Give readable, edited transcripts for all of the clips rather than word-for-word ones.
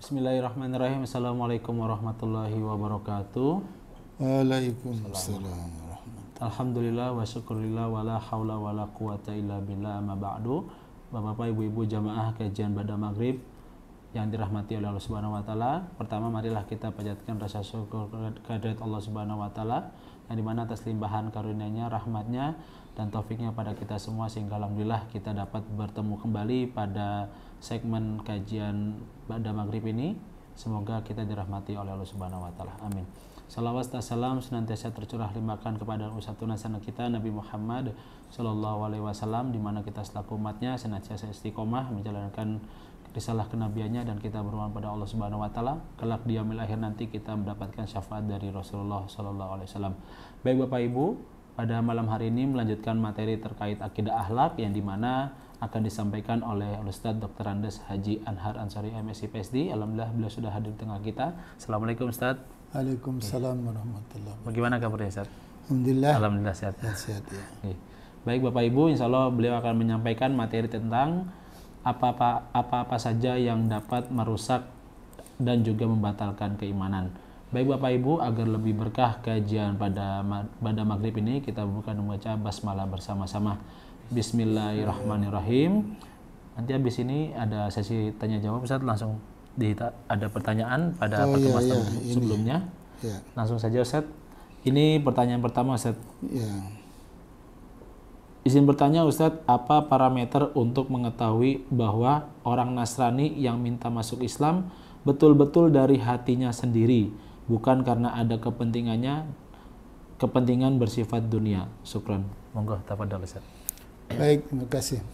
Bismillahirrahmanirrahim. Assalamualaikum warahmatullahi wabarakatuh. Waalaikumsalam. Alhamdulillah wa syukurillah wa la hawla wa la quwata illa billah amma ba'du. Bapak-bapak, ibu-ibu jamaah kajian pada maghrib yang dirahmati oleh Allah Subhanahu wa taala. Pertama, marilah kita panjatkan rasa syukur kehadirat Allah Subhanahu wa taala yang dimana atas limpahan karunia-Nya, rahmat-Nya dan taufiknya pada kita semua, sehingga alhamdulillah kita dapat bertemu kembali pada segmen kajian pada maghrib ini. Semoga kita dirahmati oleh Allah Subhanahu wa taala. Amin. Salawat dan salam senantiasa tercurah limpahkan kepada uswatun hasanah kita Nabi Muhammad sallallahu alaihi wasallam, di mana kita selaku umatnya senantiasa istiqomah menjalankan risalah kenabiannya dan kita bermohon pada Allah Subhanahu wa taala kelak di yaumil akhir nanti kita mendapatkan syafaat dari Rasulullah sallallahu alaihi wasallam. Baik Bapak Ibu, pada malam hari ini melanjutkan materi terkait akidah akhlak yang dimana akan disampaikan oleh Ustadz Dr. Andes Haji Anhar Ansari MSc PhD. Alhamdulillah beliau sudah hadir di tengah kita. Assalamualaikum Ustadz. Waalaikumsalam warahmatullahi wabarakatuh. Bagaimana kabarnya Ustadz? Alhamdulillah. Alhamdulillah sehat. Sehat ya. Baik Bapak Ibu, insya Allah beliau akan menyampaikan materi tentang apa-apa saja yang dapat merusak dan juga membatalkan keimanan. Baik Bapak Ibu, agar lebih berkah kajian pada maghrib ini, kita buka membaca basmalah bersama-sama. Bismillahirrahmanirrahim. Nanti habis ini ada sesi tanya jawab, Ustaz, langsung ada pertanyaan pada pertemuan sebelumnya. Ya. Langsung saja Ustaz. Ini pertanyaan pertama Ustaz. Ya. Izin bertanya Ustadz, apa parameter untuk mengetahui bahwa orang Nasrani yang minta masuk Islam betul-betul dari hatinya sendiri, bukan karena ada kepentingan bersifat dunia? Syukran. Monggo tafadhol Ustadz. Baik, terima kasih.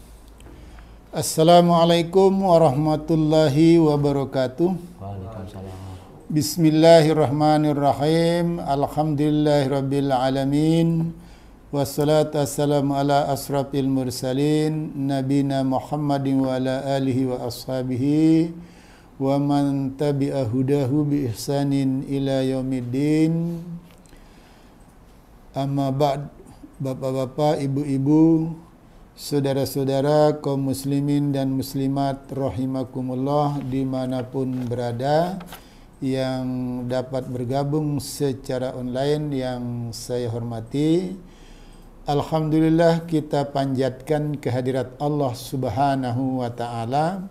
Assalamualaikum warahmatullahi wabarakatuh. Waalaikumsalam. Bismillahirrahmanirrahim. Alhamdulillahirabbil alamin. Wassalatu wassalamu ala asrafil mursalin nabina Muhammadin wa ala alihi wa ashabihi wa man tabi'a hudahu bi ihsanin ila yaumiddin. Amma ba'd. Bapak-bapak, ibu-ibu, saudara-saudara kaum muslimin dan muslimat rahimakumullah dimanapun berada, yang dapat bergabung secara online yang saya hormati, alhamdulillah kita panjatkan kehadirat Allah Subhanahu wa taala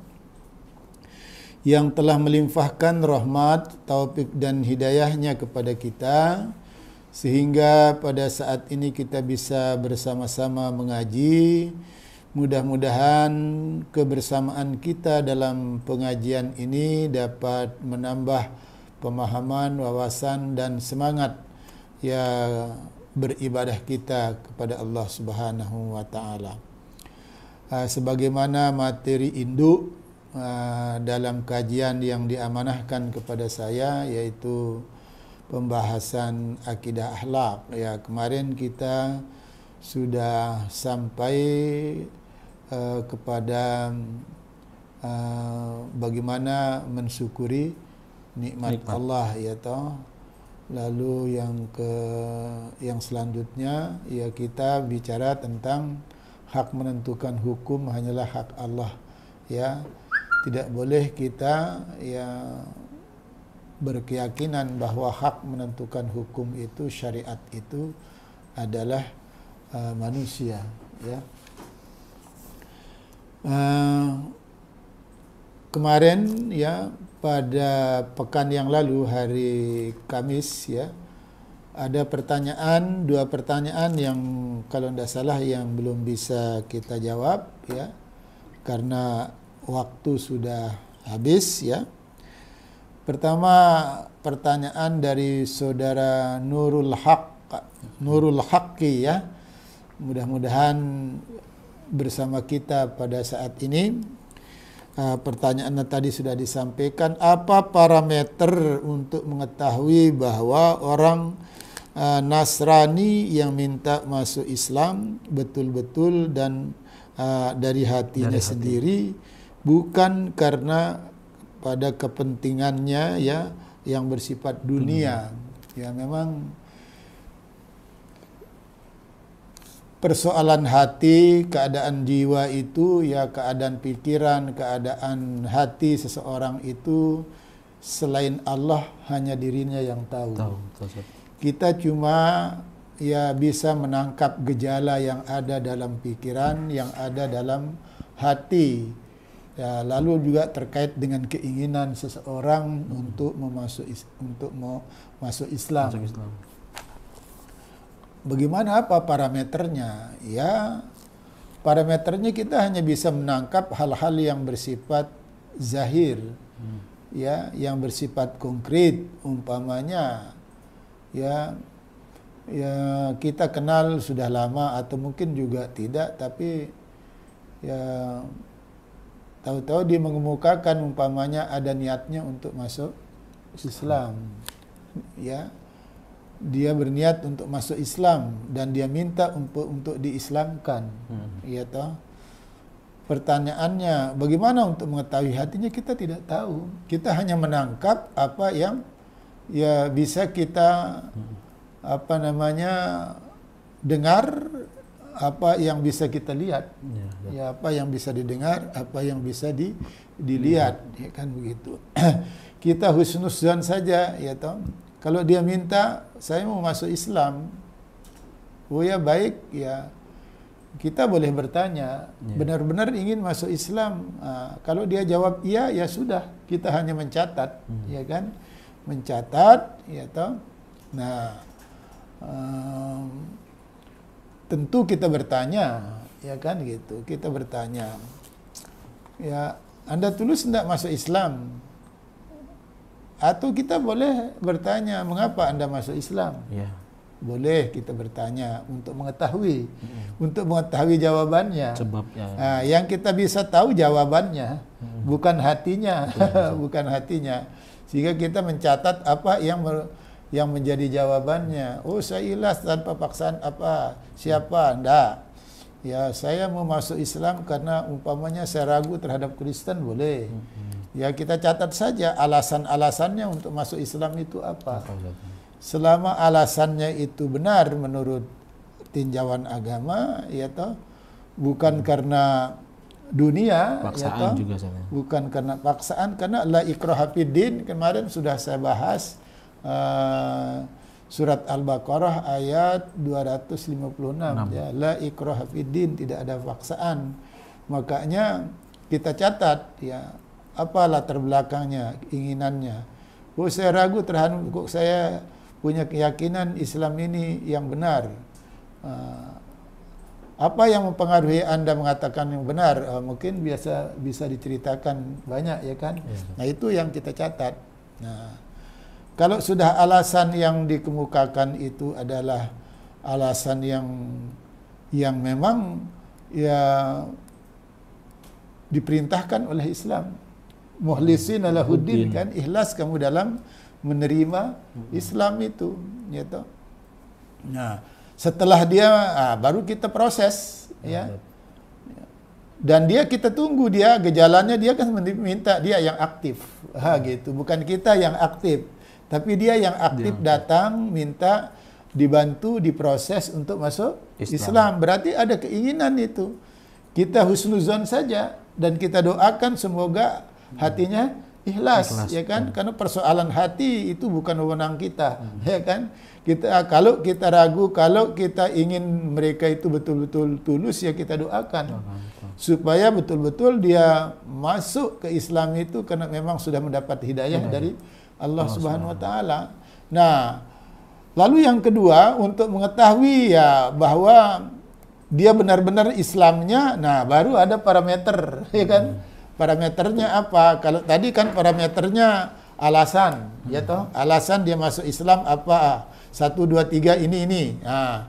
yang telah melimpahkan rahmat, taufik dan hidayahnya kepada kita, sehingga pada saat ini kita bisa bersama-sama mengaji. Mudah-mudahan kebersamaan kita dalam pengajian ini dapat menambah pemahaman, wawasan dan semangat ya beribadah kita kepada Allah Subhanahu wa taala. Sebagaimana materi induk dalam kajian yang diamanahkan kepada saya, yaitu pembahasan akidah akhlak. Ya, kemarin kita sudah sampai kepada bagaimana mensyukuri nikmat Allah, ya toh. Lalu yang selanjutnya ya kita bicara tentang hak menentukan hukum hanyalah hak Allah, ya. Tidak boleh kita ya berkeyakinan bahwa hak menentukan hukum itu, syariat itu adalah manusia, ya. Kemarin ya, pada pekan yang lalu hari Kamis ya, ada dua pertanyaan yang kalau tidak salah yang belum bisa kita jawab ya, karena waktu sudah habis ya. Pertama, pertanyaan dari saudara Nurul Haqqi ya. Mudah-mudahan bersama kita pada saat ini. Pertanyaannya tadi sudah disampaikan, apa parameter untuk mengetahui bahwa orang Nasrani yang minta masuk Islam betul-betul dan dari hatinya sendiri, bukan karena pada kepentingannya ya yang bersifat dunia. Ya, memang persoalan hati, keadaan jiwa itu ya, keadaan pikiran, keadaan hati seseorang itu selain Allah hanya dirinya yang tahu. Betul, Ustaz. Kita cuma ya bisa menangkap gejala yang ada dalam pikiran, yang ada dalam hati. Ya, lalu juga terkait dengan keinginan seseorang untuk masuk Islam. Masuk Islam. Bagaimana apa parameternya? Ya, parameternya kita hanya bisa menangkap hal-hal yang bersifat zahir, ya, yang bersifat konkret, umpamanya, ya kita kenal sudah lama atau mungkin juga tidak, tapi ya tahu-tahu dia mengemukakan umpamanya ada niatnya untuk masuk Islam, ya. Dia berniat untuk masuk Islam dan dia minta untuk diislamkan, ya toh. Pertanyaannya, bagaimana untuk mengetahui hatinya? Kita tidak tahu. Kita hanya menangkap apa yang ya bisa kita dengar, apa yang bisa kita lihat, ya apa yang bisa didengar, apa yang bisa dilihat, ya kan begitu. Kita husnuzan saja, ya toh. Kalau dia minta, saya mau masuk Islam, oh ya baik, ya kita boleh bertanya, benar-benar ingin masuk Islam. Kalau dia jawab iya, ya sudah, kita hanya mencatat, ya kan, mencatat, ya toh. Nah, tentu kita bertanya, ya kan gitu, kita bertanya, ya Anda tulus tidak masuk Islam? Atau kita boleh bertanya, mengapa Anda masuk Islam? Ya. Boleh kita bertanya untuk mengetahui, untuk mengetahui jawabannya. Sebabnya. Nah, yang kita bisa tahu jawabannya, bukan hatinya, bukan hatinya. Sehingga kita mencatat apa yang menjadi jawabannya. Oh, saya ikhlas tanpa paksaan apa? Siapa? Enggak. Ya, saya mau masuk Islam karena umpamanya saya ragu terhadap Kristen, boleh. Ya, kita catat saja alasan-alasannya untuk masuk Islam itu apa. Selama alasannya itu benar menurut tinjauan agama, ya toh, bukan karena dunia, paksaan, ya toh, juga saya. Bukan karena paksaan, karena la ikraha fiddin kemarin sudah saya bahas, surat Al-Baqarah ayat 256, ya, la ikraha fiddin, tidak ada paksaan. Makanya kita catat, ya, apa latar belakangnya, keinginannya. Oh, saya ragu terhadap, kok saya punya keyakinan Islam ini yang benar. Apa yang mempengaruhi Anda mengatakan yang benar? Mungkin bisa diceritakan banyak, ya kan? Nah, itu yang kita catat. Nah, kalau sudah alasan yang dikemukakan itu adalah alasan yang memang ya diperintahkan oleh Islam, mukhlisina lahuddin, kan, ikhlas kamu dalam menerima Islam itu, ya toh. Nah, setelah dia baru kita proses, ya. Dan dia kita tunggu dia gejalanya, dia kan minta dia yang aktif. Gitu, bukan kita yang aktif, tapi dia yang aktif datang minta dibantu diproses untuk masuk Islam. Berarti ada keinginan itu. Kita husnuzon saja dan kita doakan semoga hatinya ikhlas, ya kan? Karena persoalan hati itu bukan wewenang kita, ya kan? Kalau kita ragu, kalau kita ingin mereka itu betul-betul tulus, ya kita doakan supaya betul-betul dia masuk ke Islam itu karena memang sudah mendapat hidayah dari Allah Subhanahu wa taala. Nah, lalu yang kedua, untuk mengetahui ya bahwa dia benar-benar Islamnya, nah baru ada parameter, ya kan? Parameternya apa? Kalau tadi kan parameternya alasan, ya toh? Alasan dia masuk Islam apa? 1, 2, 3 ini. Nah,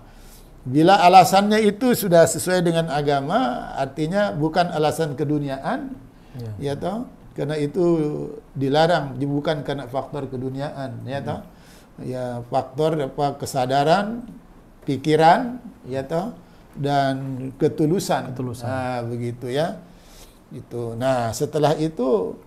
bila alasannya itu sudah sesuai dengan agama, artinya bukan alasan keduniaan, ya toh? Karena itu dilarang, bukan karena faktor keduniaan, ya toh? Ya, faktor apa? Kesadaran, pikiran, ya toh? Dan ketulusan. Nah, begitu ya. Itu. Nah, setelah itu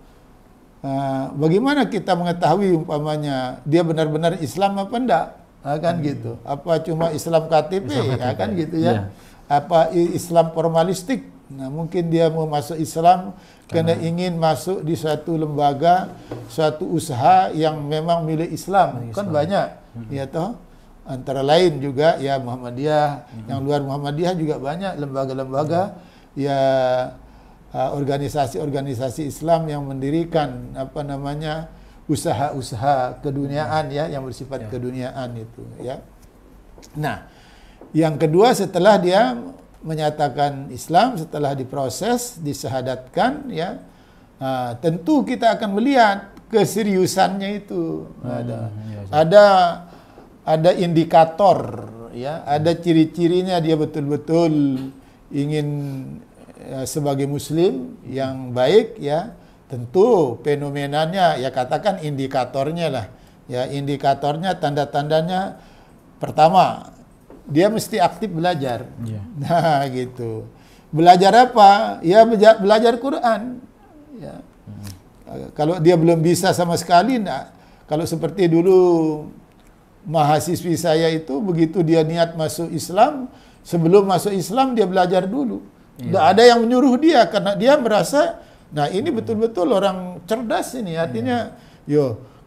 bagaimana kita mengetahui umpamanya dia benar-benar Islam apa enggak? Kan gitu. Apa cuma Islam KTP, ya kan gitu ya. Apa Islam formalistik, Nah, mungkin dia mau masuk Islam karena ingin masuk di suatu lembaga, suatu usaha yang memang milik Islam. Kan banyak, ya toh. Antara lain juga ya Muhammadiyah, yang luar Muhammadiyah juga banyak lembaga-lembaga ya organisasi-organisasi Islam yang mendirikan apa namanya usaha-usaha keduniaan ya yang bersifat keduniaan itu ya. Nah, yang kedua setelah dia menyatakan Islam, setelah diproses, disyahadatkan ya, tentu kita akan melihat keseriusannya itu. Ada indikator ya, ada ciri-cirinya dia betul-betul ingin sebagai muslim yang baik ya. Tentu fenomenanya ya, katakan indikatornya lah. Ya, indikatornya, tanda-tandanya pertama, dia mesti aktif belajar. Nah, gitu. Belajar apa? Ya belajar Quran. Ya. Kalau dia belum bisa sama sekali, nah, kalau seperti dulu mahasiswi saya itu begitu dia niat masuk Islam, sebelum masuk Islam dia belajar dulu. Tidak ada yang menyuruh dia karena dia merasa, nah ini betul-betul orang cerdas ini. Artinya,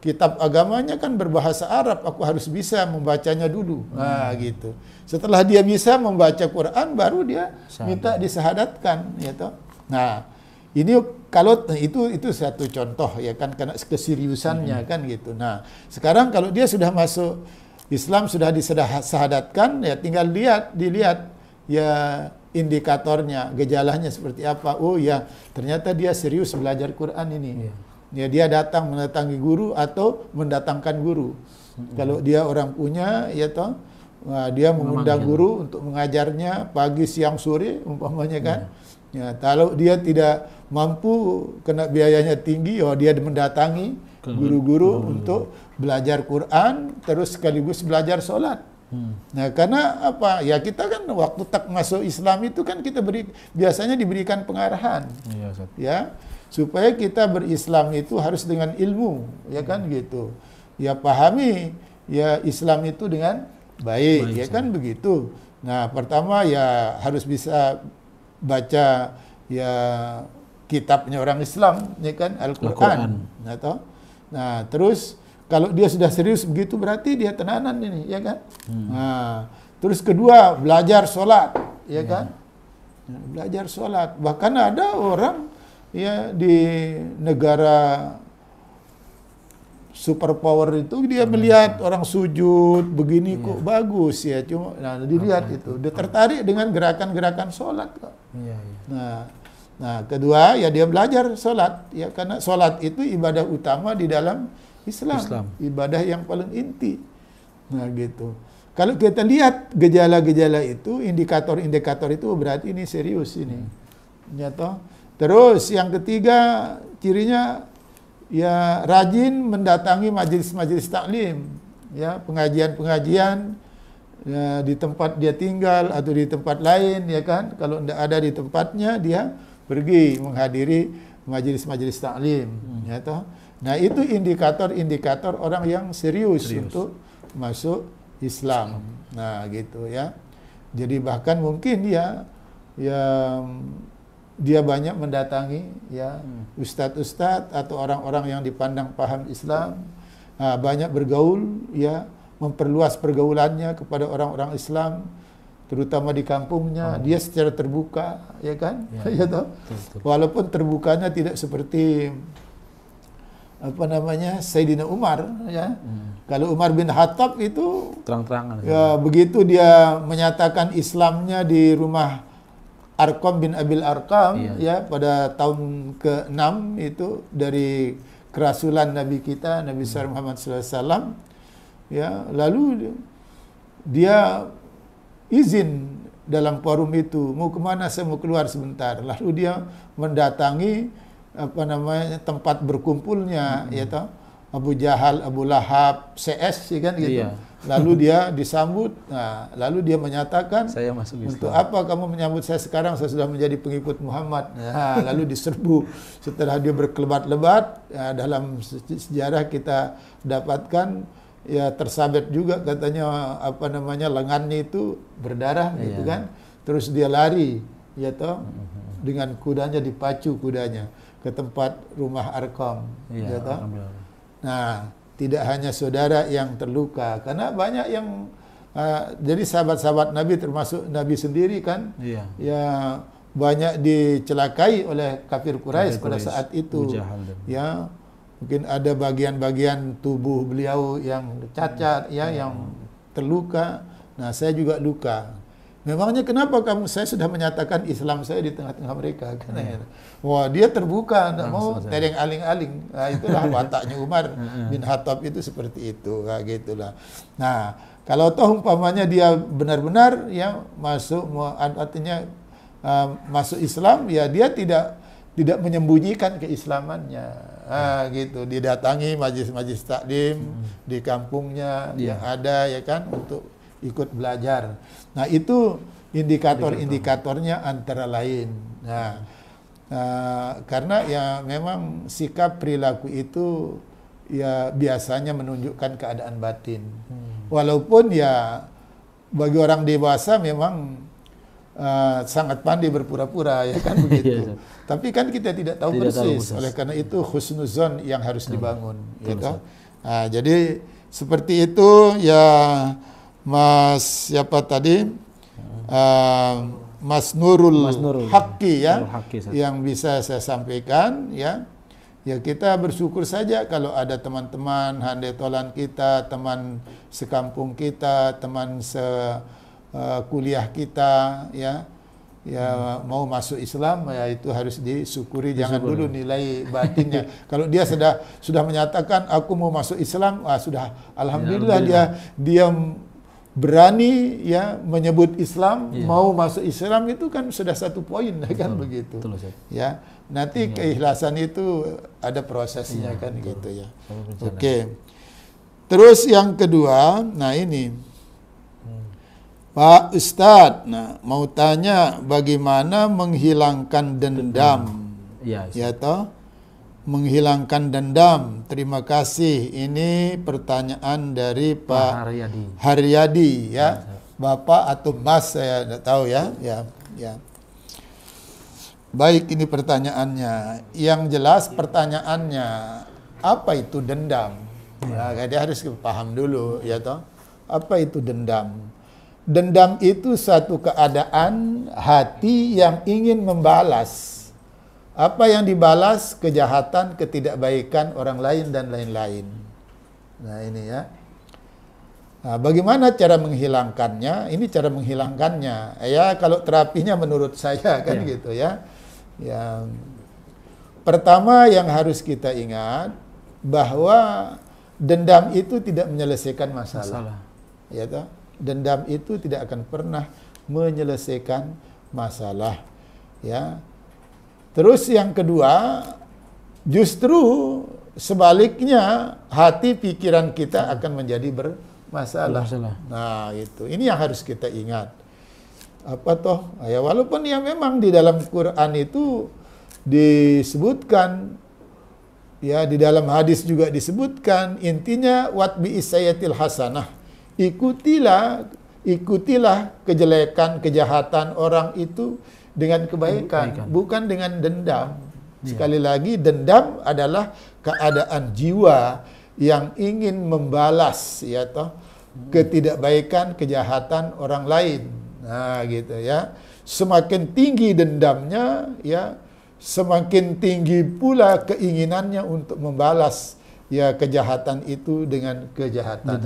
kitab agamanya kan berbahasa Arab, aku harus bisa membacanya dulu. Nah, gitu. Setelah dia bisa membaca Quran, baru dia minta disahadatkan, ya toh. Nah, ini kalau itu satu contoh ya kan, karena keseriusannya kan gitu. Nah, sekarang kalau dia sudah masuk Islam, sudah disahadatkan, ya tinggal dilihat ya indikatornya, gejalanya seperti apa. Oh ya, ternyata dia serius belajar Quran ini. Ya, dia datang mendatangi guru atau mendatangkan guru. Kalau dia orang punya, ya toh, dia mengundang guru untuk mengajarnya pagi, siang, sore, umpamanya kan. Ya, kalau dia tidak mampu, kena biayanya tinggi, dia mendatangi guru-guru untuk belajar Quran, terus sekaligus belajar sholat. Nah, karena apa? Ya kita kan waktu tak masuk Islam itu kan kita biasanya diberikan pengarahan. Ya, supaya kita berislam itu harus dengan ilmu, ya kan gitu. Ya pahami ya Islam itu dengan baik, ya kan begitu. Nah, pertama ya harus bisa baca ya kitabnya orang Islam, ya kan, Al-Qur'an. Nah, terus kalau dia sudah serius begitu berarti dia tenanan ini, ya kan? Nah, terus kedua belajar sholat, ya kan? Belajar sholat. Bahkan ada orang ya di negara superpower itu dia melihat orang sujud begini kok bagus ya, cuma dilihat itu, dia tertarik dengan gerakan-gerakan sholat kok. Nah, kedua ya dia belajar sholat ya, karena sholat itu ibadah utama di dalam Islam. Ibadah yang paling inti. Nah, gitu. Kalau kita lihat gejala-gejala itu, indikator-indikator itu berarti ini serius ini. Ya toh. Terus yang ketiga cirinya ya rajin mendatangi majelis-majelis taklim, ya pengajian-pengajian ya, di tempat dia tinggal atau di tempat lain, ya kan. Kalau tidak ada di tempatnya dia pergi menghadiri majelis-majelis taklim, ya toh. Nah, itu indikator-indikator orang yang serius untuk masuk Islam. Nah, gitu ya. Jadi bahkan mungkin dia banyak mendatangi ya ustadz-ustadz atau orang-orang yang dipandang paham Islam, banyak bergaul ya, memperluas pergaulannya kepada orang-orang Islam, terutama di kampungnya. Dia secara terbuka, ya kan? Ya toh? Walaupun terbukanya tidak seperti apa namanya Sayyidina Umar ya. Kalau Umar bin Khattab itu terang-terangan. Ya, begitu dia menyatakan Islamnya di rumah Arqam bin Abil Arqam ya pada tahun ke-6 itu dari kerasulan Nabi kita Nabi Muhammad SAW ya, lalu dia izin dalam forum itu, mau kemana, saya mau keluar sebentar. Lalu dia mendatangi apa namanya tempat berkumpulnya ya toh, Abu Jahal, Abu Lahab, CS ya kan gitu. Lalu dia disambut. Nah, lalu dia menyatakan, saya masuk Islam. Untuk apa kamu menyambut saya sekarang? Saya sudah menjadi pengikut Muhammad. Nah, lalu diserbu. Setelah dia berkelebat-lebat, ya, dalam sejarah kita dapatkan ya tersabet juga katanya apa namanya lengannya itu berdarah gitu kan. Terus dia lari ya toh. dengan kudanya, dipacu kudanya ke tempat rumah Arqam. Iya, Gitu. alhamdulillah. Nah, tidak hanya saudara yang terluka, karena banyak yang jadi sahabat-sahabat Nabi termasuk Nabi sendiri kan, Iya. ya banyak dicelakai oleh kafir Quraisy pada Quraisy, saat itu. Abu Jahal dan- Ya, mungkin ada bagian-bagian tubuh beliau yang cacat, ya, yang terluka. Nah, saya juga luka. Memangnya kenapa saya sudah menyatakan Islam saya di tengah-tengah mereka? Karena wah, dia terbuka, tidak mau tereng aling-aling. Nah, itulah wataknya Umar bin Khattab itu seperti itu, nah, gitulah. Nah, kalau toh umpamanya dia benar-benar ya masuk, artinya masuk Islam, ya dia tidak menyembunyikan keislamannya. Ah, gitu, didatangi majlis-majlis taklim di kampungnya yang ada, ya kan, untuk ikut belajar. Nah, itu indikator-indikatornya antara lain. Nah, karena ya memang sikap perilaku itu ya biasanya menunjukkan keadaan batin. Walaupun ya bagi orang dewasa memang sangat pandai berpura-pura, ya kan begitu. Tapi kan kita tidak tahu persis. Oleh karena itu husnuzon yang harus dibangun. Gitu. Nah, jadi seperti itu ya. Mas siapa tadi? Mas Nurul Haqqi, ya, yang bisa saya sampaikan, ya. Ya, kita bersyukur saja kalau ada teman-teman handai tolan kita, teman sekampung kita, teman sekuliah kita, ya. Ya, mau masuk Islam, ya itu harus disyukuri. Jangan dulu nilai batinnya. Kalau dia sudah menyatakan aku mau masuk Islam, sudah alhamdulillah, dia berani ya menyebut Islam, mau masuk Islam, itu kan sudah satu poin, kan begitu. Ya, nanti keikhlasan itu ada prosesnya, kan gitu ya. Oke. Terus yang kedua, nah ini Pak Ustadz, nah mau tanya bagaimana menghilangkan dendam. Ya toh? Menghilangkan dendam. Terima kasih. Ini pertanyaan dari Pak Haryadi, ya. Bapak atau Mas, saya tidak tahu, ya. Ya. Baik, ini pertanyaannya. Yang jelas pertanyaannya, apa itu dendam? Ya, dia harus paham dulu, ya toh. Apa itu dendam? Dendam itu satu keadaan hati yang ingin membalas apa yang dibalas, kejahatan, ketidakbaikan orang lain dan lain-lain. Nah, ini ya. Nah, bagaimana cara menghilangkannya? Ini cara menghilangkannya. Ya, kalau terapinya menurut saya kan gitu ya. Ya. Pertama yang harus kita ingat bahwa dendam itu tidak menyelesaikan masalah. Ya toh? Dendam itu tidak akan pernah menyelesaikan masalah. Ya. Terus yang kedua, justru sebaliknya hati pikiran kita akan menjadi bermasalah. Nah, itu. Ini yang harus kita ingat. Apa toh? Ya, walaupun ya memang di dalam Quran itu disebutkan, ya di dalam hadis juga disebutkan, intinya watbi isayatil hasanah. Ikutilah kejelekan, kejahatan orang itu dengan kebaikan, bukan dengan dendam. Sekali lagi, dendam adalah keadaan jiwa yang ingin membalas, ya toh, ketidakbaikan, kejahatan orang lain. Nah, gitu ya. Semakin tinggi dendamnya, ya, semakin tinggi pula keinginannya untuk membalas ya kejahatan itu dengan kejahatan.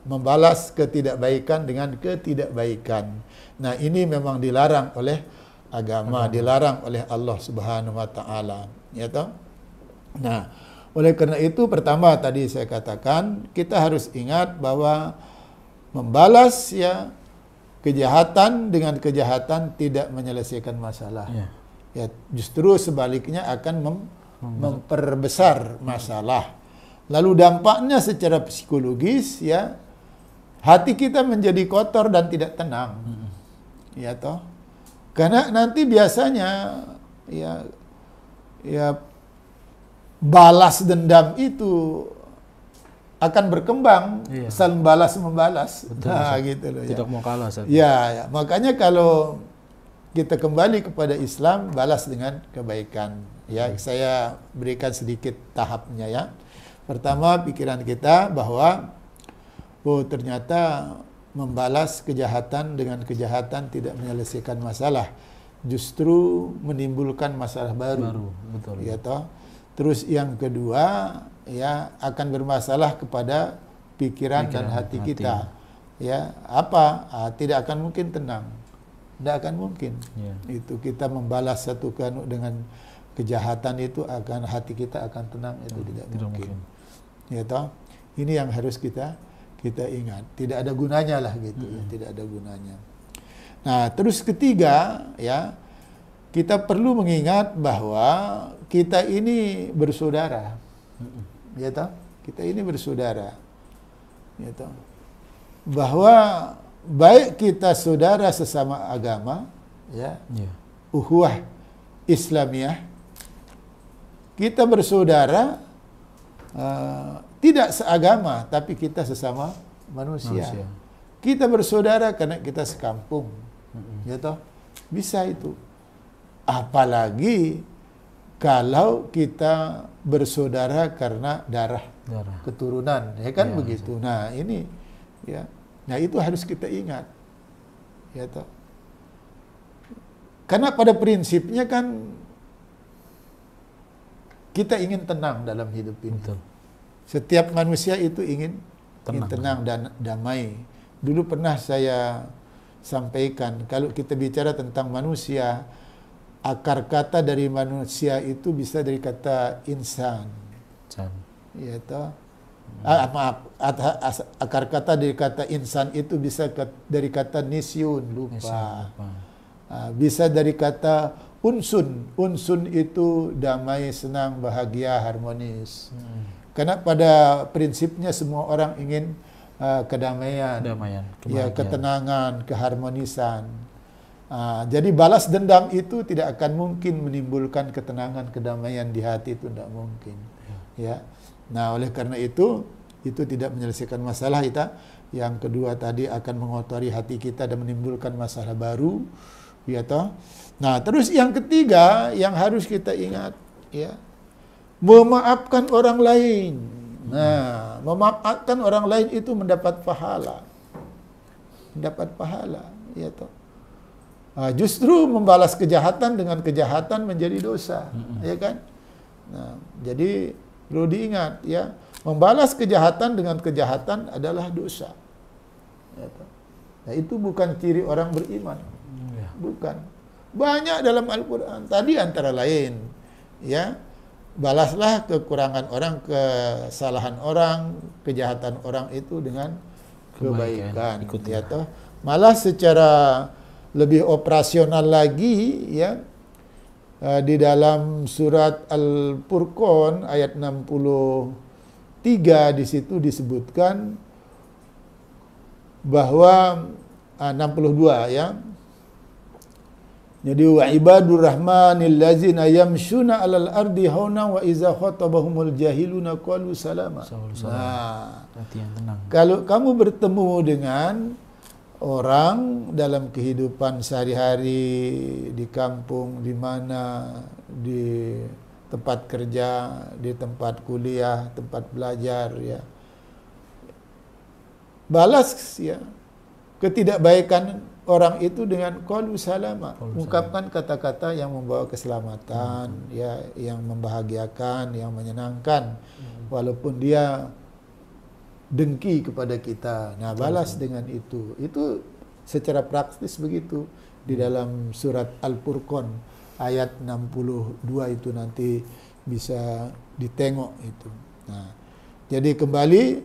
Membalas ketidakbaikan dengan ketidakbaikan. Nah, ini memang dilarang oleh agama, dilarang oleh Allah Subhanahu wa taala, ya toh? Nah, oleh karena itu pertama tadi saya katakan, kita harus ingat bahwa membalas ya kejahatan dengan kejahatan tidak menyelesaikan masalah. Ya, justru sebaliknya akan memperbesar masalah. Lalu dampaknya secara psikologis, ya, hati kita menjadi kotor dan tidak tenang. Ya toh? Karena nanti biasanya ya balas dendam itu akan berkembang, saling balas membalas. Nah, gitu loh. Tidak mau kalah. Ya, makanya kalau kita kembali kepada Islam, balas dengan kebaikan. Ya, saya berikan sedikit tahapnya ya. Pertama, pikiran kita bahwa ternyata membalas kejahatan dengan kejahatan tidak menyelesaikan masalah, justru menimbulkan masalah baru. Betul. Ya toh. Terus yang kedua, ya akan bermasalah kepada pikiran dan hati kita. Ya, apa? Tidak akan mungkin tenang. Tidak akan mungkin. Itu kita membalas satu dengan kejahatan itu, akan hati kita akan tenang, itu tidak mungkin. Ya toh. Ini yang harus kita ingat. Tidak ada gunanya lah gitu ya, tidak ada gunanya. Nah, terus ketiga ya, kita perlu mengingat bahwa kita ini bersaudara. Ya toh? Kita ini bersaudara. Ya toh? Bahwa baik kita saudara sesama agama, ya. Ukhuwah Islamiyah. Kita bersaudara tidak seagama, tapi kita sesama manusia. Kita bersaudara karena kita sekampung. Ya toh? Bisa itu. Apalagi kalau kita bersaudara karena darah. Keturunan, ya kan begitu. Nah, ini ya. Nah, itu harus kita ingat. Ya toh? Karena pada prinsipnya kan kita ingin tenang dalam hidup ini. Betul. Setiap manusia itu ingin tenang dan damai. Dulu pernah saya sampaikan, kalau kita bicara tentang manusia, akar kata dari manusia itu bisa dari kata insan. Ya toh? Maaf, akar kata dari kata insan itu bisa dari kata nisyun, lupa. Bisa dari kata unsun. Unsun itu damai, senang, bahagia, harmonis. Karena pada prinsipnya semua orang ingin kedamaian, ya, ketenangan, keharmonisan. Jadi balas dendam itu tidak akan mungkin menimbulkan ketenangan, kedamaian di hati, itu tidak mungkin. Ya. Nah, oleh karena itu tidak menyelesaikan masalah kita. Yang kedua tadi akan mengotori hati kita dan menimbulkan masalah baru. Ya toh? Nah, terus yang ketiga yang harus kita ingat, ya, memaafkan orang lain. Nah, memaafkan orang lain itu mendapat pahala. Mendapat pahala, ya toh. Justru membalas kejahatan dengan kejahatan menjadi dosa, ya kan? Nah, jadi perlu diingat, ya, membalas kejahatan dengan kejahatan adalah dosa. Ya toh. Nah, itu bukan ciri orang beriman. Bukan. Banyak dalam Al-Quran. Tadi antara lain, ya, balaslah kekurangan orang, kesalahan orang, kejahatan orang itu dengan kebaikan. Ya toh. Malah secara lebih operasional lagi, ya, di dalam surat Al-Furqan ayat 63 di situ disebutkan bahwa 62 ya. Jadi wa ibadur rahmanil ladzina yamshuna 'alal ardi hauna wa idza khatabahumul jahiluna qalu salama. Nah, kalau kamu bertemu dengan orang dalam kehidupan sehari-hari di kampung, di mana, di tempat kerja, di tempat kuliah, tempat belajar, ya, balas, ya, ketidakbaikan orang itu dengan qalu salama, ungkapkan kata-kata yang membawa keselamatan, ya, yang membahagiakan, yang menyenangkan, walaupun dia dengki kepada kita. Nah, balas dengan itu. Itu secara praktis begitu di dalam surat Al-Furqan ayat 62 itu nanti bisa ditengok itu. Nah, jadi kembali,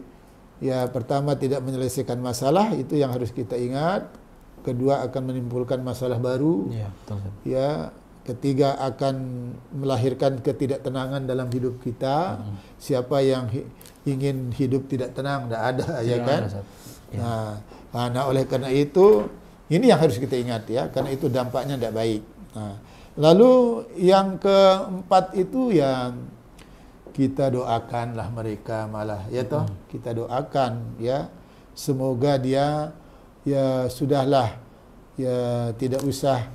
ya, pertama tidak menyelesaikan masalah, itu yang harus kita ingat. Kedua akan menimbulkan masalah baru. Ya, betul. Ya, ketiga akan melahirkan ketidaktenangan dalam hidup kita. Siapa yang ingin hidup tidak tenang? Tidak ada, ya kan? Ya. Nah, oleh karena itu ini yang harus kita ingat, ya, karena itu dampaknya tidak baik. Nah, lalu yang keempat itu yang kita doakanlah mereka, malah, ya toh, kita doakan, ya, semoga dia, ya, sudahlah, ya, tidak usah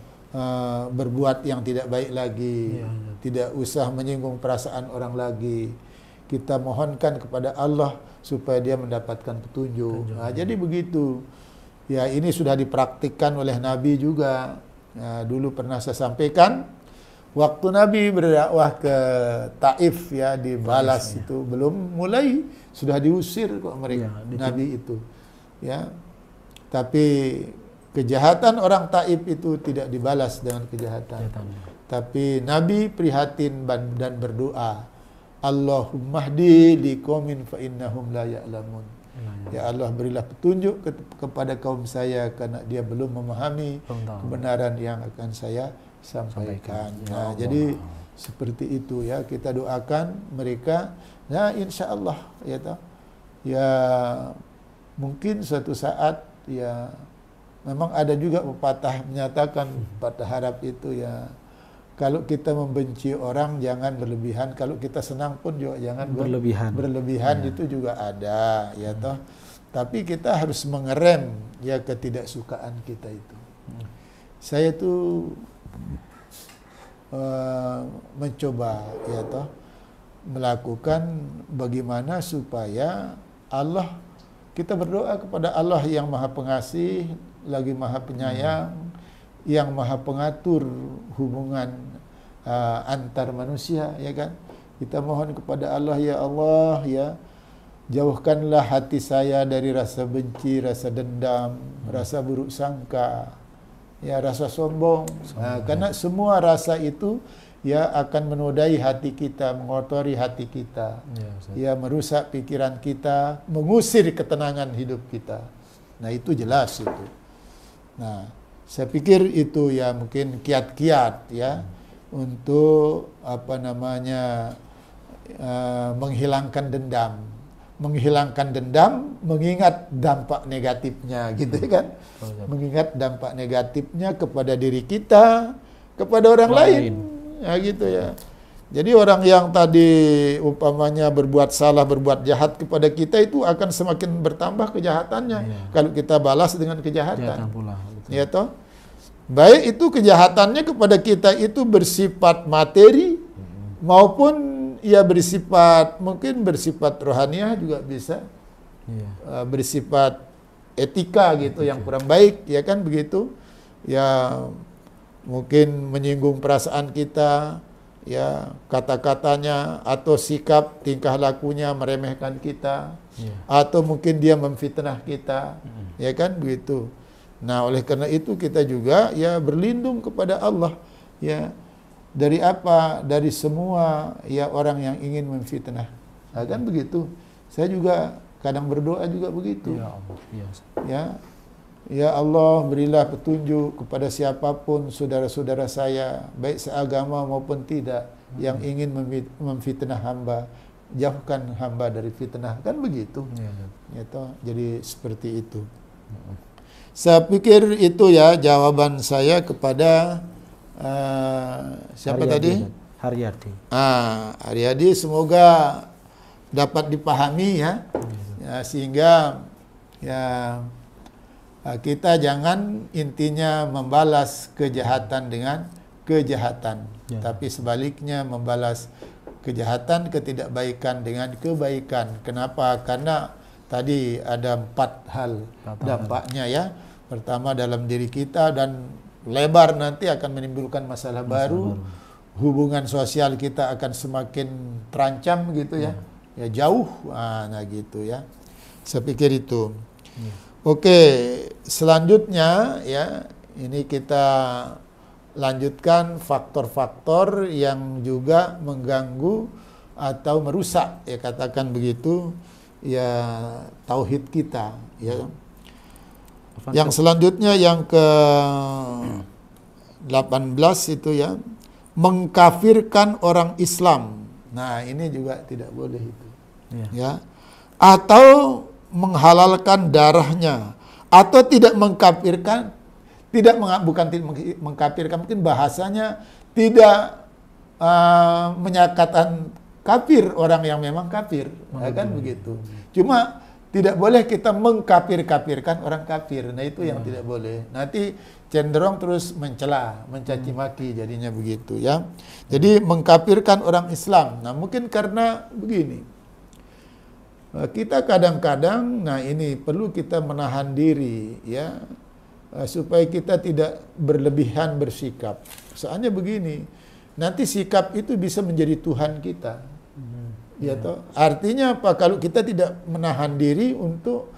berbuat yang tidak baik lagi, tidak usah menyinggung perasaan orang lagi. Kita mohonkan kepada Allah supaya dia mendapatkan petunjuk. Nah, jadi begitu. Ya, ini sudah dipraktikkan oleh Nabi juga. Dulu pernah saya sampaikan, waktu Nabi berdakwah ke Taif ya, dibalas itu belum mulai sudah diusir kok mereka Nabi itu. Ya. Tapi kejahatan orang Taif itu tidak dibalas dengan kejahatan. Tapi Nabi prihatin dan berdoa, Allahumma hdi liqaumin fa innahum la ya'lamun. Ya Allah, berilah petunjuk kepada kaum saya karena dia belum memahami kebenaran yang akan saya sampaikan. Nah, jadi seperti itu ya, kita doakan mereka. Nah, insya-Allah ya toh. Ya mungkin suatu saat ya, memang ada juga pepatah menyatakan, patah harap itu ya, kalau kita membenci orang jangan berlebihan, kalau kita senang pun juga jangan berlebihan ya. Itu juga ada ya toh. Tapi kita harus mengerem ya ketidaksukaan kita itu. Saya tuh mencoba ya toh melakukan bagaimana supaya Allah, kita berdoa kepada Allah yang Maha Pengasih lagi Maha Penyayang, yang Maha Pengatur hubungan antar manusia, ya kan? Kita mohon kepada Allah, ya Allah, ya jauhkanlah hati saya dari rasa benci, rasa dendam, rasa buruk sangka, ya rasa sombong. Karena semua rasa itu ya akan menodai hati kita, mengotori hati kita, ya merusak pikiran kita, mengusir ketenangan hidup kita. Nah, itu jelas itu. Nah, saya pikir itu ya mungkin kiat-kiat ya untuk apa namanya menghilangkan dendam. Menghilangkan dendam, mengingat dampak negatifnya gitu kan. Mengingat dampak negatifnya kepada diri kita, kepada orang lain. Ya gitu ya. Jadi orang yang tadi umpamanya berbuat salah, berbuat jahat kepada kita itu akan semakin bertambah kejahatannya kalau kita balas dengan kejahatan. Ya toh? Baik itu kejahatannya kepada kita itu bersifat materi maupun ya bersifat, mungkin bersifat rohaniah juga bisa. Bersifat etika gitu yang kurang baik, ya kan begitu. Ya mungkin menyinggung perasaan kita, ya kata-katanya atau sikap tingkah lakunya meremehkan kita, atau mungkin dia memfitnah kita, ya kan begitu. Nah, oleh karena itu kita juga ya berlindung kepada Allah ya dari apa? Dari semua ya orang yang ingin memfitnah. Nah, kan begitu. Saya juga kadang berdoa juga begitu. Ya Allah. Ya Allah, berilah petunjuk kepada siapapun saudara-saudara saya, baik seagama maupun tidak, yang ingin memfitnah hamba. Jauhkan hamba dari fitnah. Kan begitu. Ya toh. Jadi seperti itu. Saya pikir itu ya jawaban saya kepada siapa tadi? Haryadi. Haryadi, semoga dapat dipahami ya, sehingga ya kita jangan intinya membalas kejahatan dengan kejahatan, tapi sebaliknya membalas kejahatan, ketidakbaikan dengan kebaikan. Kenapa? Karena tadi ada 4 hal dampaknya ya. Pertama dalam diri kita, dan lebar nanti akan menimbulkan masalah baru. Hubungan sosial kita akan semakin terancam gitu ya. Ya jauh, nah gitu ya. Saya pikir itu. Oke, selanjutnya ya, ini kita lanjutkan faktor-faktor yang juga mengganggu atau merusak ya, katakan begitu ya, tauhid kita ya. Yang selanjutnya yang ke-18 itu ya, mengkafirkan orang Islam. Nah, ini juga tidak boleh itu. Ya. Atau menghalalkan darahnya, atau tidak mengkafirkan, bukan mengkafirkan, mungkin bahasanya tidak menyatakan kafir orang yang memang kafir, ya kan begitu. Cuma tidak boleh kita mengkafir-kafirkan orang kafir. Nah, itu yang tidak boleh. Nanti cenderung terus mencela, mencaci maki, jadinya begitu ya. Jadi mengkafirkan orang Islam. Nah, mungkin karena begini. Kita kadang-kadang, nah ini perlu kita menahan diri ya, supaya kita tidak berlebihan bersikap. Soalnya begini, nanti sikap itu bisa menjadi Tuhan kita. Ya toh, artinya apa? Kalau kita tidak menahan diri untuk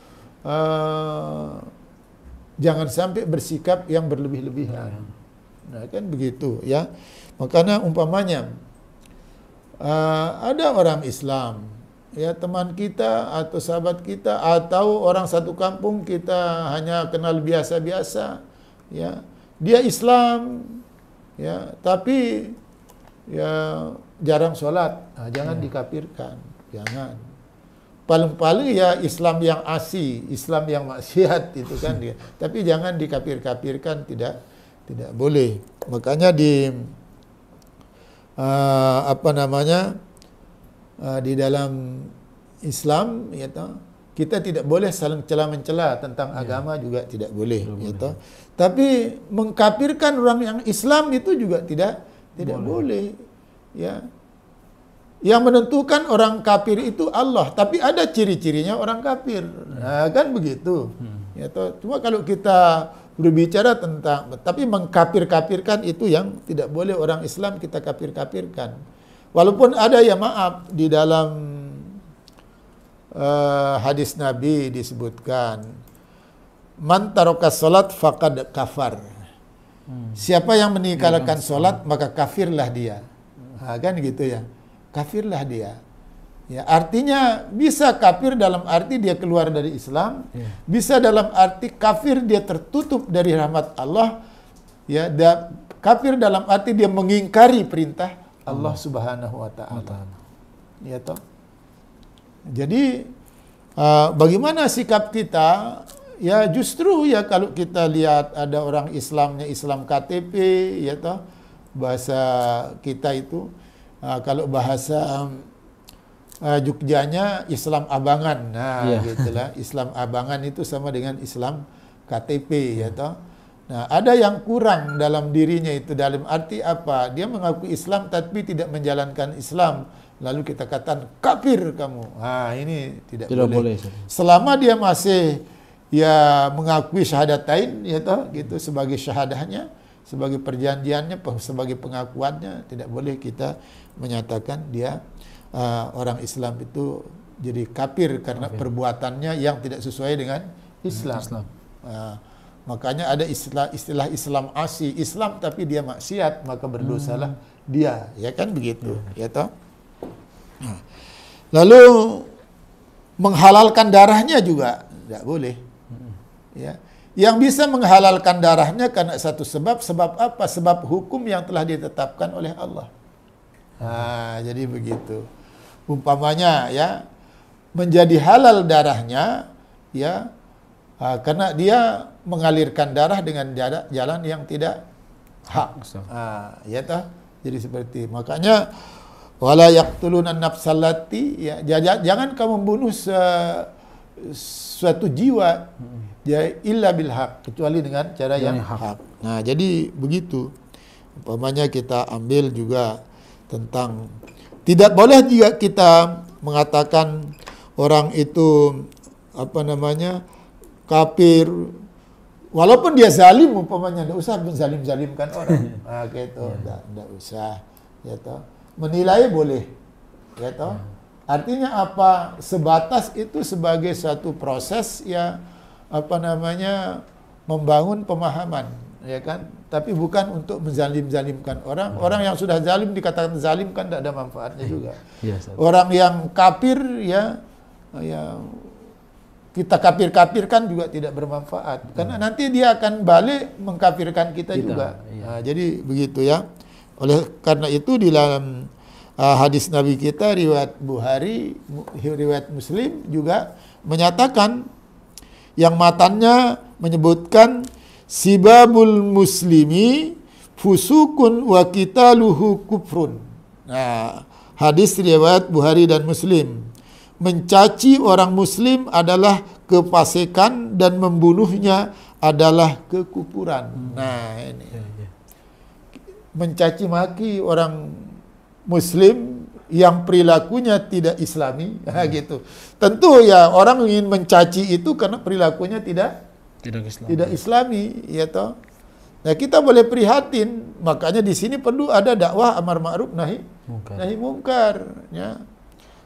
jangan sampai bersikap yang berlebih-lebihan. Nah, kan begitu ya. Makanya umpamanya ada orang Islam, ya teman kita atau sahabat kita atau orang satu kampung kita hanya kenal biasa-biasa, ya. Dia Islam, ya, tapi ya jarang sholat, nah, jangan dikafirkan, jangan. Paling-paling ya Islam yang asi, Islam yang maksiat itu kan dia. Tapi jangan dikafir-kafirkan, tidak boleh. Makanya di di dalam Islam, ya toh, kita tidak boleh saling mencela tentang agama juga tidak boleh, ya toh. Tapi mengkafirkan orang yang Islam itu juga tidak boleh. Ya, yang menentukan orang kafir itu Allah, tapi ada ciri-cirinya orang kafir, nah, kan begitu. Ya, toh. Cuma kalau kita berbicara tentang, tapi mengkafir-kafirkan itu yang tidak boleh, orang Islam kita kafir-kafirkan. Walaupun ada ya maaf di dalam hadis Nabi disebutkan, man tarokas salat faqad kafar. Siapa yang meninggalkan salat maka kafirlah dia. Nah, kan gitu ya, kafirlah dia. Ya, artinya bisa kafir dalam arti dia keluar dari Islam, bisa dalam arti kafir dia tertutup dari rahmat Allah, ya, kafir dalam arti dia mengingkari perintah Allah Subhanahu wa taala. Ya toh. Jadi bagaimana sikap kita? Ya justru ya kalau kita lihat ada orang Islamnya Islam KTP, ya toh. Bahasa kita itu kalau bahasa Jogjanya Islam abangan. Nah, gitulah. Islam abangan itu sama dengan Islam KTP, ya toh. Nah, ada yang kurang dalam dirinya itu, dalam arti apa? Dia mengaku Islam tapi tidak menjalankan Islam. Lalu kita katakan kafir kamu. Nah, ini tidak boleh. Selama dia masih ya mengakui syahadatain, ya toh, gitu sebagai syahadahnya, sebagai perjanjiannya, sebagai pengakuannya, tidak boleh kita menyatakan dia orang Islam itu jadi kafir karena perbuatannya yang tidak sesuai dengan Islam. Makanya ada istilah Islam asi, Islam tapi dia maksiat, maka berdosalah dia, ya kan begitu, ya toh. Lalu menghalalkan darahnya juga tidak boleh, ya. Yang bisa menghalalkan darahnya karena satu sebab apa? Sebab hukum yang telah ditetapkan oleh Allah. Nah, jadi begitu. Umpamanya ya, menjadi halal darahnya ya karena dia mengalirkan darah dengan jalan yang tidak hak. Ya toh. Jadi seperti makanya wala yaqtuluna an-nafsallati, ya, jangan kamu membunuh suatu jiwa ya illa bil haq, kecuali dengan cara yang hak. Nah, jadi begitu. Umpamanya kita ambil juga tentang tidak boleh juga kita mengatakan orang itu kafir walaupun dia zalim, umpamanya tidak usah menzalim-zalimkan orang. Nah, gitu, tidak usah, ya toh. Menilai boleh, ya toh. Artinya apa? Sebatas itu sebagai satu proses ya membangun pemahaman, ya kan? Tapi bukan untuk menzalim-zalimkan orang. Orang yang sudah zalim dikatakan zalim kan tidak ada manfaatnya juga. Orang yang kafir ya kita kafir-kafirkan juga tidak bermanfaat. Karena nanti dia akan balik mengkafirkan kita juga. Nah, jadi begitu ya. Oleh karena itu di dalam hadis Nabi kita riwayat Bukhari, riwayat Muslim juga menyatakan yang matanya menyebutkan sibabul muslimi fusukun wa qitaluhu kufrun. Nah, hadis riwayat Bukhari dan Muslim mencaci orang muslim adalah kefasikan dan membunuhnya adalah kekufuran. Nah, ini. Mencaci maki orang muslim yang perilakunya tidak islami, gitu. Tentu ya orang ingin mencaci itu karena perilakunya tidak islami, ya toh. Nah, kita boleh prihatin, makanya di sini perlu ada dakwah amar ma'ruf nahi mungkar, ya.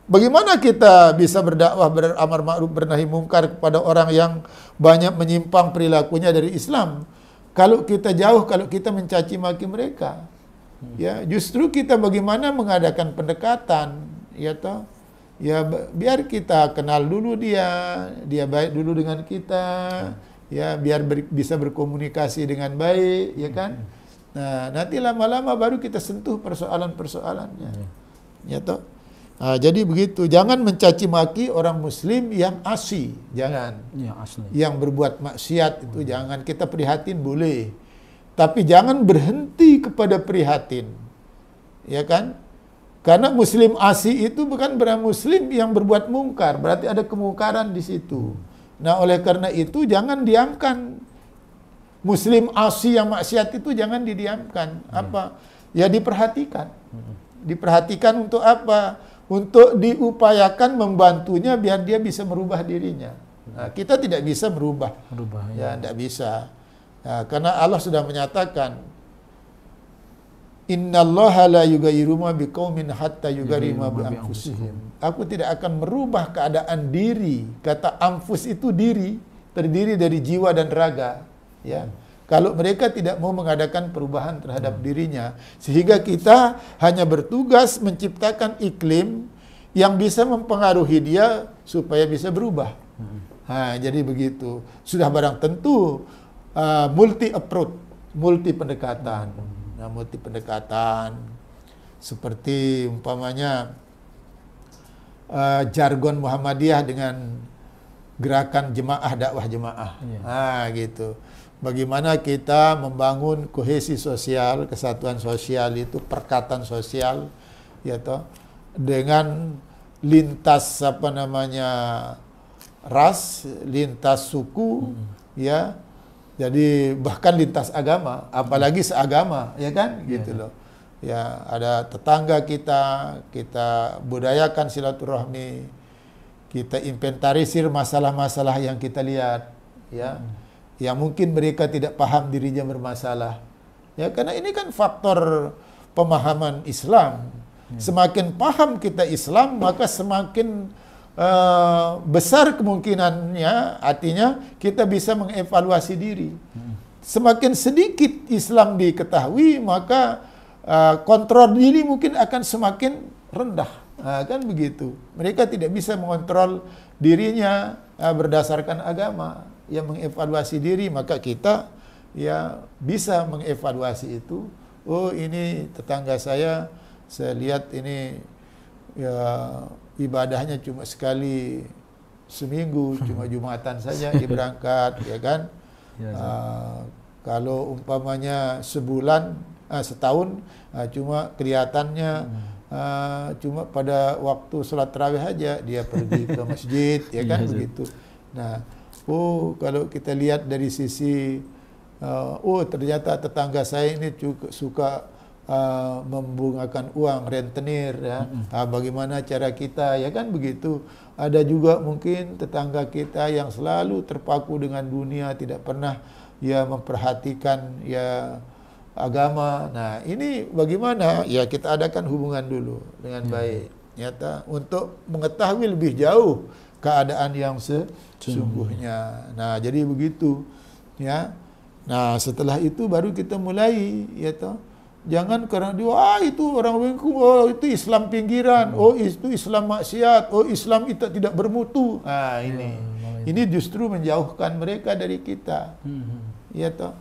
Bagaimana kita bisa berdakwah amar ma'ruf bernahi mungkar kepada orang yang banyak menyimpang perilakunya dari Islam? Kalau kita jauh, kalau kita mencaci maki mereka, ya justru kita bagaimana mengadakan pendekatan, ya toh, ya biar kita kenal dulu dia baik dulu dengan kita, ya biar bisa berkomunikasi dengan baik, ya kan. Nah, nanti lama-lama baru kita sentuh persoalan-persoalannya, ya toh. Nah, jadi begitu, jangan mencaci maki orang muslim yang asi, jangan. Ya, asli. Yang berbuat maksiat itu jangan, kita prihatin boleh. Tapi jangan berhenti kepada prihatin. Ya kan? Karena muslim asi itu bukan berarti muslim yang berbuat mungkar, berarti ada kemungkaran di situ. Nah, oleh karena itu jangan diamkan. Muslim asi yang maksiat itu jangan didiamkan. Apa? Ya diperhatikan. Diperhatikan untuk apa? Untuk diupayakan membantunya biar dia bisa merubah dirinya. Nah, kita tidak bisa merubah. Ya, tidak bisa. Nah, karena Allah sudah menyatakan, Innallaha la yughayyiru ma biqaumin hatta yughayyiru ma bi anfusihim. Aku tidak akan merubah keadaan diri. Kata anfus itu diri, terdiri dari jiwa dan raga. Ya. Kalau mereka tidak mau mengadakan perubahan terhadap dirinya, sehingga kita hanya bertugas menciptakan iklim yang bisa mempengaruhi dia supaya bisa berubah. Nah, jadi begitu. Sudah barang tentu multi approach, multi pendekatan. Nah, multi pendekatan seperti umpamanya jargon Muhammadiyah dengan gerakan jemaah, dakwah jemaah. Nah, gitu. Bagaimana kita membangun kohesi sosial, kesatuan sosial itu, perkatan sosial, ya toh, dengan lintas ras, lintas suku, ya, jadi bahkan lintas agama, apalagi seagama, ya kan, gitu loh. Ya, ada tetangga kita budayakan silaturahmi, kita inventarisir masalah-masalah yang kita lihat, ya. Yang mungkin mereka tidak paham dirinya bermasalah. Ya, karena ini kan faktor pemahaman Islam. Semakin paham kita Islam, maka semakin besar kemungkinannya, artinya kita bisa mengevaluasi diri. Semakin sedikit Islam diketahui, maka kontrol diri mungkin akan semakin rendah. Kan begitu. Mereka tidak bisa mengontrol dirinya berdasarkan agama. Yang mengevaluasi diri, maka kita ya bisa mengevaluasi itu. Oh, ini tetangga saya lihat ini ya ibadahnya cuma sekali seminggu, cuma Jumatan saja dia berangkat, ya kan. Kalau umpamanya setahun cuma kelihatannya cuma pada waktu sholat tarawih aja dia pergi ke masjid, ya kan, begitu. Nah, oh, kalau kita lihat dari sisi, oh ternyata tetangga saya ini juga suka membungakan uang, rentenir, ya. Bagaimana cara kita, ya kan begitu. Ada juga mungkin tetangga kita yang selalu terpaku dengan dunia, tidak pernah ya memperhatikan ya agama. Nah, ini bagaimana? Ya kita adakan hubungan dulu dengan baik, nyata, untuk mengetahui lebih jauh keadaan yang sesungguhnya. Nah, jadi begitu, ya. Nah, setelah itu baru kita mulai, ya toh. Jangan karena dia, itu orang bengkung, oh itu Islam pinggiran, oh itu Islam maksiat, oh Islam itu tidak bermutu. Nah, ini justru menjauhkan mereka dari kita, ya toh.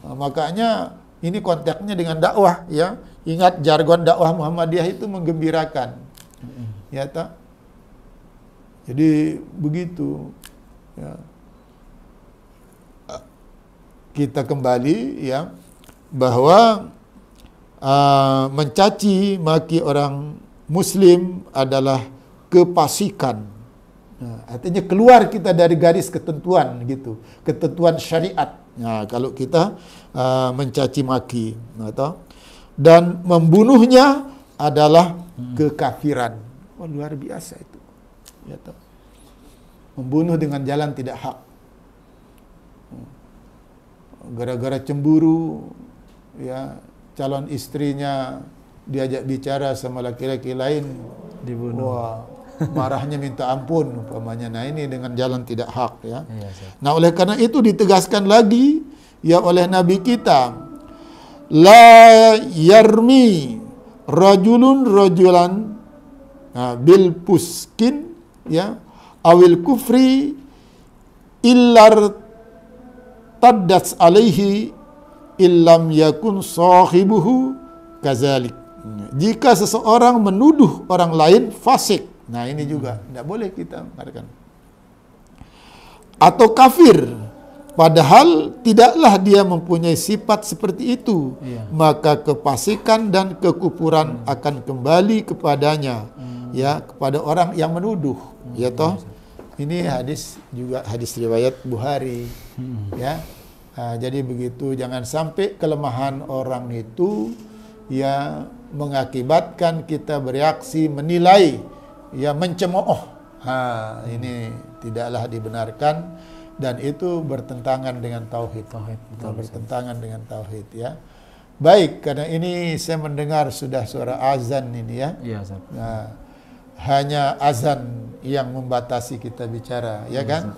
Nah, makanya ini konteksnya dengan dakwah, ya. Ingat jargon dakwah Muhammadiyah itu menggembirakan, ya toh. Jadi begitu, ya. Kita kembali, ya, bahwa mencaci maki orang Muslim adalah kefasikan. Nah, artinya keluar kita dari garis ketentuan gitu, ketentuan syariat. Nah, kalau kita mencaci maki, atau dan membunuhnya adalah kekafiran. Oh, luar biasa itu. Ya, toh. Membunuh dengan jalan tidak hak. Gara-gara cemburu, ya, calon istrinya diajak bicara sama laki-laki lain, Dibunuh. wah, marahnya minta ampun umpamanya. Nah, ini dengan jalan tidak hak, ya. Iya, Nah, oleh karena itu ditegaskan lagi ya oleh Nabi kita, la yarmi rajulun rajulan bil puskin, ya, awil kufri illar taddas alaihi illam yakun sahibuhu kazalik. Jika seseorang menuduh orang lain fasik, nah ini juga tidak boleh kita mengatakan, atau kafir, padahal tidaklah dia mempunyai sifat seperti itu, maka kefasikan dan kekufuran akan kembali kepadanya, ya, kepada orang yang menuduh, ya toh. Ini hadis juga hadis riwayat Bukhari, ya. Jadi begitu, jangan sampai kelemahan orang itu ya mengakibatkan kita bereaksi, menilai, ya, mencemooh. Ini tidaklah dibenarkan dan itu bertentangan dengan tauhid. Bertentangan dengan tauhid, ya. Baik, karena ini saya mendengar sudah suara azan ini, ya. Iya, Ustaz. Nah, hanya azan yang membatasi kita bicara, ya kan?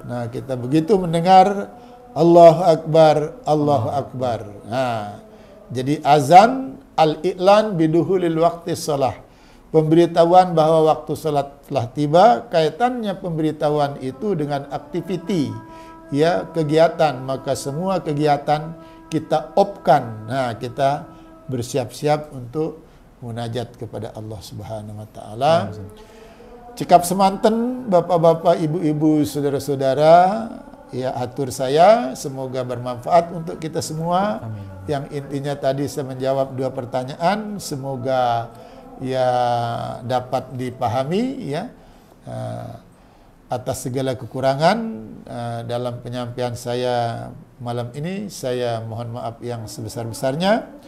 Nah, kita begitu mendengar Allahu Akbar, Allahu Akbar. Nah, jadi azan al-i'lan biduhulil waqti shalah. Pemberitahuan bahwa waktu salat telah tiba, kaitannya pemberitahuan itu dengan aktiviti, ya, kegiatan. Maka semua kegiatan kita opkan. Nah, kita bersiap-siap untuk munajat kepada Allah Subhanahu wa taala. Cekap semanten Bapak-bapak, Ibu-ibu, saudara-saudara, ya, atur saya semoga bermanfaat untuk kita semua. Amin. Yang intinya tadi saya menjawab 2 pertanyaan, semoga ya dapat dipahami, ya, atas segala kekurangan dalam penyampaian saya malam ini. Saya mohon maaf yang sebesar-besarnya.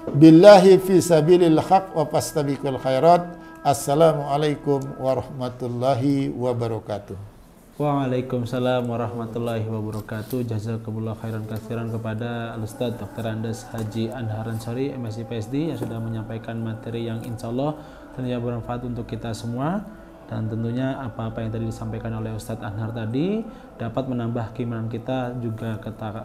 Billahi fi sabilil haq wa fastabiqul khairat. Assalamualaikum warahmatullahi wabarakatuh. Waalaikumsalam warahmatullahi wabarakatuh. Jazakumullah khairan katsiran kepada Al-Ustaz Dr. Andes Haji Anhar Ansori, MSc PSD, yang sudah menyampaikan materi yang insya Allah tentunya bermanfaat untuk kita semua. Dan tentunya apa-apa yang tadi disampaikan oleh Ustadz Anhar tadi dapat menambah keimanan kita, juga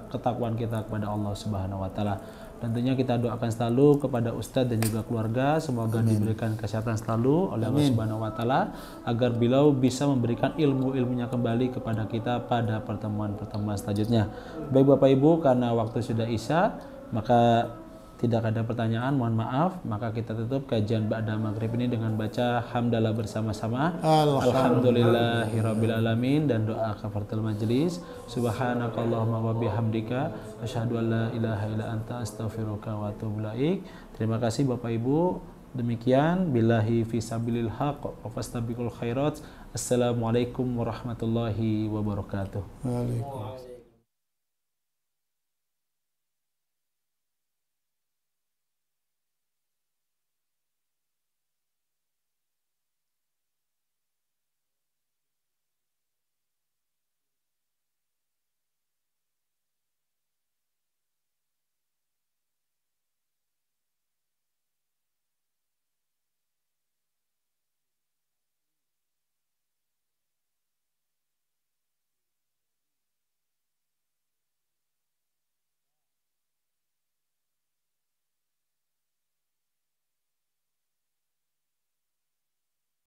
ketakwaan kita kepada Allah Subhanahu wa taala. Dan tentunya kita doakan selalu kepada Ustadz dan juga keluarga, semoga diberikan kesehatan selalu oleh Allah Subhanahu wa taala, agar beliau bisa memberikan ilmu-ilmunya kembali kepada kita pada pertemuan-pertemuan selanjutnya. Baik Bapak Ibu, karena waktu sudah Isya, maka tidak ada pertanyaan, mohon maaf. Maka kita tutup kajian Ba'da Maghrib ini dengan baca hamdalah bersama-sama. Alhamdulillahirabbil alamin, dan doa kafaratul majlis. Subhanakallahumma wa bihamdika asyhadu an la ilaha illa anta astaghfiruka wa atubu ilaik. Terima kasih Bapak Ibu. Demikian billahi fisabilil haq wa fastabiqul khairat. Assalamualaikum warahmatullahi wabarakatuh. Waalaikumsalam.